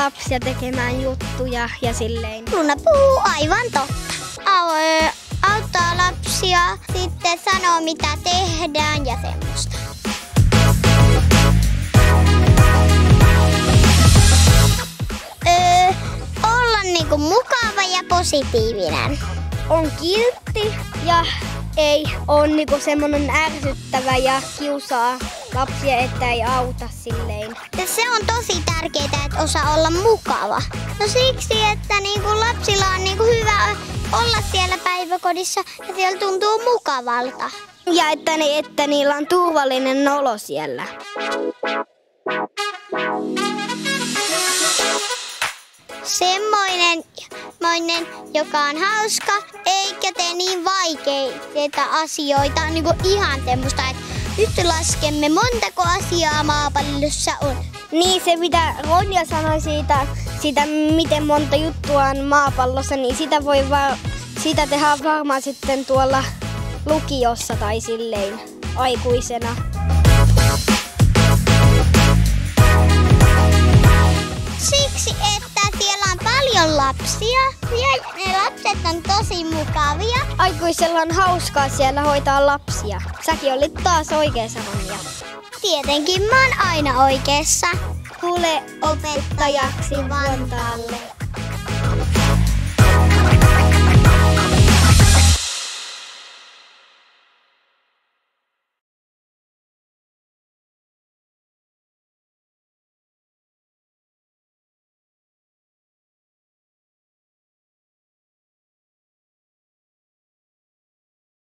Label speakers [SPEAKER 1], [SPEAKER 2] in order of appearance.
[SPEAKER 1] lapsia tekemään juttuja ja silleen.
[SPEAKER 2] Luna puhuu aivan totta. Auttaa lapsia, sitten sanoo mitä tehdään ja semmoista. Olla niinku mukava ja positiivinen.
[SPEAKER 1] On kiltti ja ei ole niinku semmonen ärsyttävä ja kiusaa lapsia, että ei auta silleen.
[SPEAKER 2] Ja se on tosi tärkeää, että osaa olla mukava. No siksi, että niinku lapsilla on niinku hyvä olla siellä päiväkodissa ja siellä tuntuu mukavalta.
[SPEAKER 1] Ja että niillä on turvallinen olo siellä.
[SPEAKER 2] Semmoinen, joka on hauska, eikä tee niin vaikeita asioita, niin kuin ihan semmoista, että nyt laskemme montako asiaa maapallossa on.
[SPEAKER 1] Niin se mitä Ronja sanoi siitä miten monta juttua on maapallossa, niin sitä tehdään varmaan sitten tuolla lukiossa tai silleen aikuisena.
[SPEAKER 2] Siksi, että siellä on paljon lapsia ja ne lapset on tosi mukavia.
[SPEAKER 1] Aikuisella on hauskaa siellä hoitaa lapsia. Säkin olit taas oikeassa, Ronja.
[SPEAKER 2] Tietenkin mä oon aina oikeassa.
[SPEAKER 1] Tule opettajaksi Vantaalle.